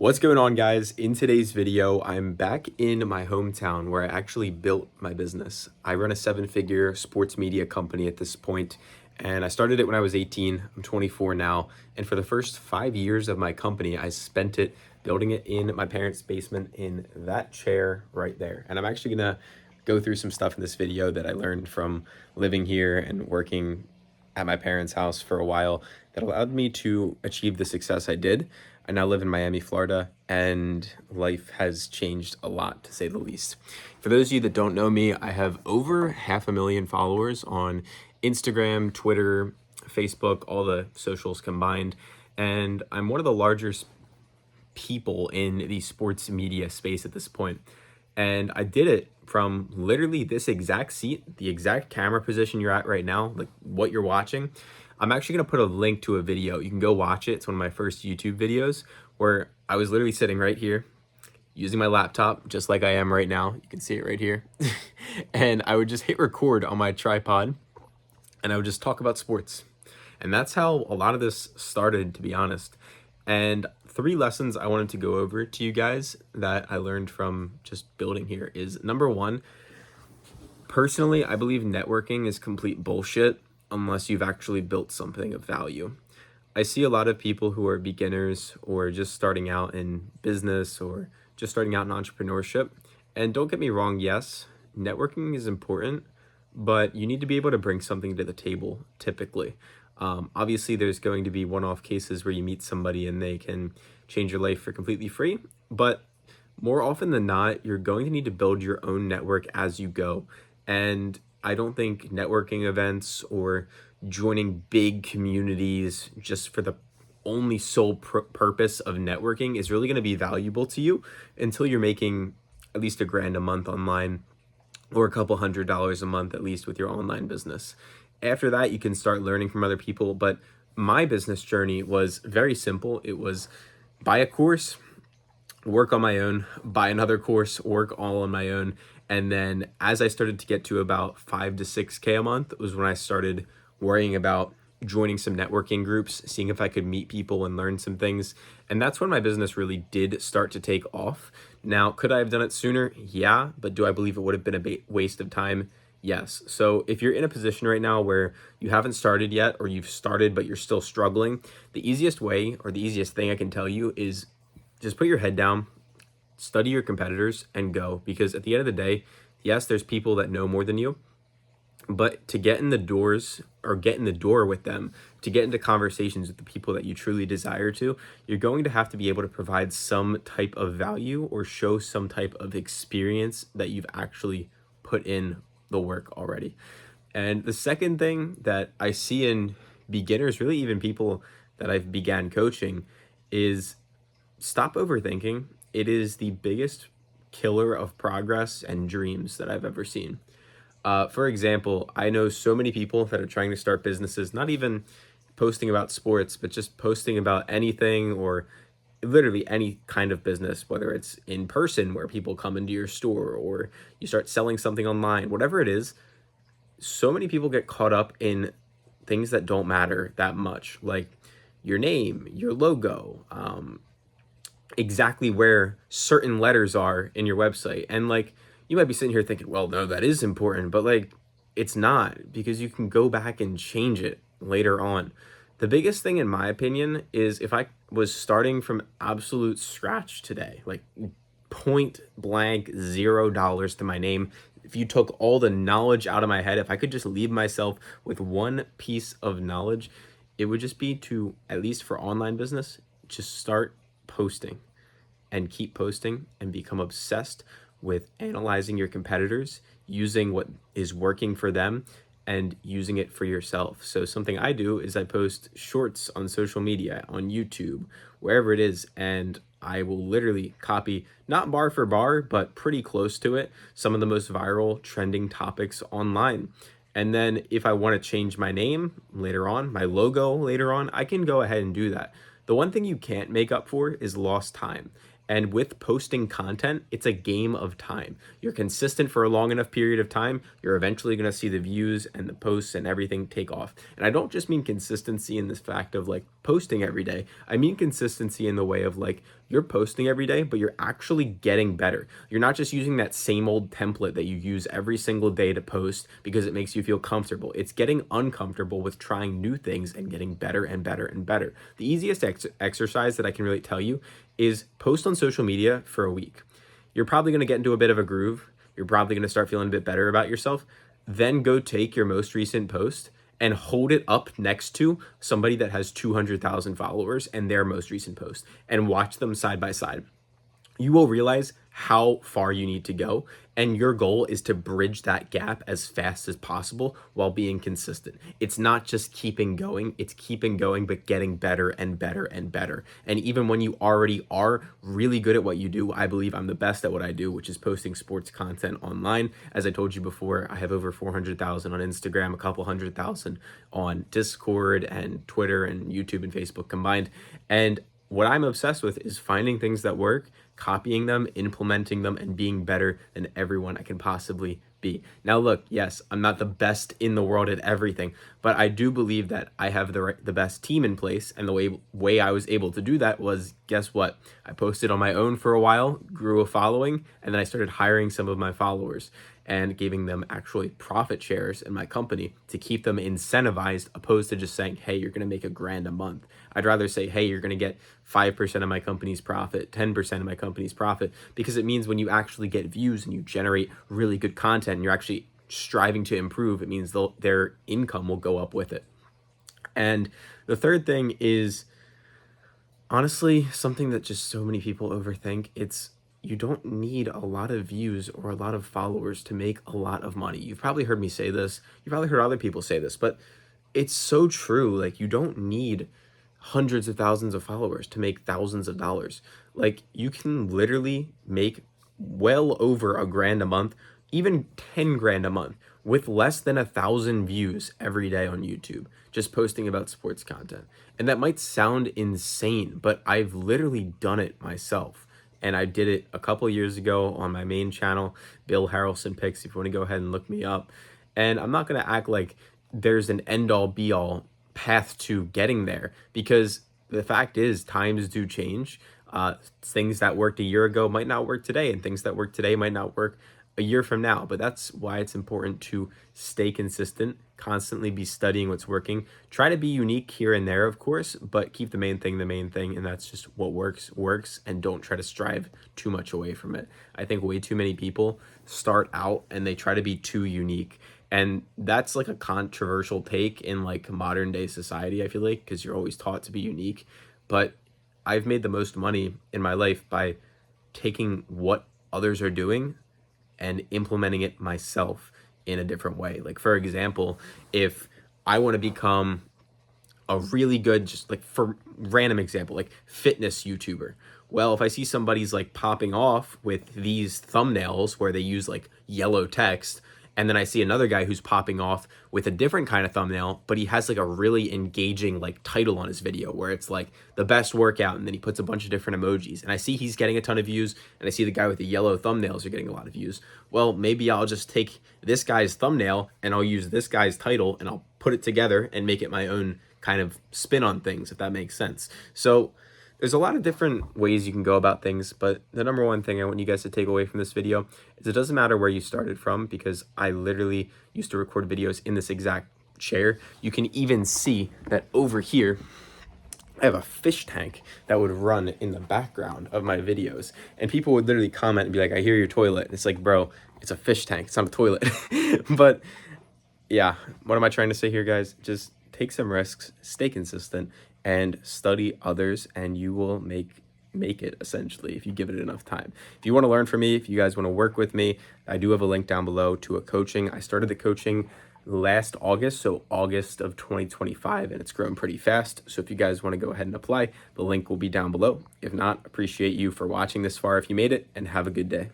What's going on, guys? In today's video, I'm back in my hometown where I actually built my business. I run a seven-figure sports media company at this point, and I started it when I was 18. I'm 24 now, and for the first 5 years of my company, I spent it building it in my parents' basement in that chair right there. And I'm actually gonna go through some stuff in this video that I learned from living here and working at my parents' house for a while that allowed me to achieve the success I did. I now live in Miami, Florida, and life has changed a lot, to say the least. For those of you that don't know me, I have over 500,000 followers on Instagram, Twitter, Facebook, all the socials combined, and I'm one of the largest people in the sports media space at this point. And I did it from literally this exact seat, the exact camera position you're at right now, like what you're watching. I'm actually going to put a link to a video. You can go watch it. It's one of my first YouTube videos where I was literally sitting right here using my laptop, just like I am right now. You can see it right here. And I would just hit record on my tripod and I would just talk about sports. And that's how a lot of this started, to be honest. And 3 lessons I wanted to go over to you guys that I learned from just building here is, number 1, personally, I believe networking is complete bullshit unless you've actually built something of value. I see a lot of people who are beginners or just starting out in business or just starting out in entrepreneurship. And don't get me wrong, yes, networking is important, but you need to be able to bring something to the table typically. Obviously, there's going to be one-off cases where you meet somebody and they can change your life for completely free, but more often than not, you're going to need to build your own network as you go. And I don't think networking events or joining big communities just for the only sole purpose of networking is really going to be valuable to you until you're making at least $1,000 a month online, or a couple $100 a month at least with your online business. After that, you can start learning from other people. But my business journey was very simple. It was buy a course, work on my own, buy another course, work all on my own. And then as I started to get to about 5 to 6K a month, was when I started worrying about joining some networking groups, seeing if I could meet people and learn some things. And that's when my business really did start to take off. Now, could I have done it sooner? Yeah. But do I believe it would have been a waste of time? Yes. So if you're in a position right now where you haven't started yet, or you've started but you're still struggling, the easiest way, or the easiest thing I can tell you, is just put your head down, study your competitors, and go. Because at the end of the day, yes, there's people that know more than you, but to get in the doors, or get in the door with them, to get into conversations with the people that you truly desire to, you're going to have to be able to provide some type of value or show some type of experience that you've actually put in the work already. And the second thing that I see in beginners, really even people that I've began coaching, is stop overthinking. It is the biggest killer of progress and dreams that I've ever seen. For example, I know so many people that are trying to start businesses, not even posting about sports, but just posting about anything, or literally any kind of business, whether it's in person where people come into your store, or you start selling something online, whatever it is. So many people get caught up in things that don't matter that much, like your name, your logo, exactly where certain letters are in your website. And like, you might be sitting here thinking, well, no, that is important, but like, it's not, because you can go back and change it later on. The biggest thing, in my opinion, is if I was starting from absolute scratch today, like point blank $0 to my name, if you took all the knowledge out of my head, if I could just leave myself with one piece of knowledge, it would just be to, at least for online business, just start posting and keep posting and become obsessed with analyzing your competitors, using what is working for them, and using it for yourself. So something I do is I post shorts on social media, on YouTube, wherever it is, and I will literally copy, not bar for bar, but pretty close to it, some of the most viral trending topics online. And then if I want to change my name later on, my logo later on, I can go ahead and do that. The one thing you can't make up for is lost time. And with posting content, it's a game of time. You're consistent for a long enough period of time, you're eventually going to see the views and the posts and everything take off. And I don't just mean consistency in this fact of like posting every day. I mean consistency in the way of like you're posting every day, but you're actually getting better. You're not just using that same old template that you use every single day to post because it makes you feel comfortable. It's getting uncomfortable with trying new things and getting better and better and better. The easiest exercise that I can really tell you is post on social media for a week. You're probably going to get into a bit of a groove. You're probably going to start feeling a bit better about yourself. Then go take your most recent post and hold it up next to somebody that has 200,000 followers and their most recent post and watch them side by side. You will realize how far you need to go, and your goal is to bridge that gap as fast as possible while being consistent. It's not just keeping going, it's keeping going but getting better and better and better. And even when you already are really good at what you do, I believe I'm the best at what I do, which is posting sports content online. As I told you before, I have over 400,000 on Instagram, a couple 100,000 on Discord and Twitter and YouTube and Facebook combined. And what I'm obsessed with is finding things that work, copying them, implementing them, and being better than everyone I can possibly be. Now, look, yes, I'm not the best in the world at everything, but I do believe that I have the best team in place. And the way I was able to do that was, guess what? I posted on my own for a while, grew a following, and then I started hiring some of my followers and giving them actually profit shares in my company to keep them incentivized, opposed to just saying, hey, you're going to make $1,000 a month. I'd rather say, hey, you're going to get 5% of my company's profit, 10% of my company's profit, because it means when you actually get views and you generate really good content and you're actually striving to improve, it means their income will go up with it. And the third thing is honestly something that just so many people overthink. It's you don't need a lot of views or a lot of followers to make a lot of money. You've probably heard me say this. You've probably heard other people say this, but it's so true. Like, you don't need hundreds of thousands of followers to make thousands of dollars. Like, you can literally make well over $1,000 a month, even 10 grand a month, with less than 1,000 views every day on YouTube, just posting about sports content. And that might sound insane, but I've literally done it myself. And I did it a couple years ago on my main channel, Bill Harrelson Picks, if you want to go ahead and look me up. And I'm not going to act like there's an end-all be-all path to getting there, because the fact is times do change. Things that worked a year ago might not work today, and things that work today might not work a year from now. But that's why it's important to stay consistent, constantly be studying what's working. Try to be unique here and there, of course, but keep the main thing, and that's just what works, and don't try to strive too much away from it. I think way too many people start out and they try to be too unique. And that's like a controversial take in like modern day society, I feel like, because you're always taught to be unique. But I've made the most money in my life by taking what others are doing and implementing it myself in a different way. Like, for example, if I want to become a really good, just like for random example, like fitness YouTuber. Well, if I see somebody's like popping off with these thumbnails where they use like yellow text, and then I see another guy who's popping off with a different kind of thumbnail, but he has like a really engaging like title on his video where it's like the best workout, and then he puts a bunch of different emojis, and I see he's getting a ton of views, and I see the guy with the yellow thumbnails are getting a lot of views. Well, maybe I'll just take this guy's thumbnail and I'll use this guy's title and I'll put it together and make it my own kind of spin on things, if that makes sense. So there's a lot of different ways you can go about things, but the number one thing I want you guys to take away from this video is it doesn't matter where you started from, because I literally used to record videos in this exact chair. You can even see that over here, I have a fish tank that would run in the background of my videos, and people would literally comment and be like, I hear your toilet. And it's like, bro, it's a fish tank, it's not a toilet. But yeah, what am I trying to say here, guys? Just take some risks, stay consistent, and study others, and you will make it, essentially, if you give it enough time. If you want to learn from me, if you guys want to work with me, I do have a link down below to a coaching. I started the coaching last August, so August of 2025, and it's grown pretty fast. So if you guys want to go ahead and apply, the link will be down below. If not, appreciate you for watching this far if you made it, and have a good day.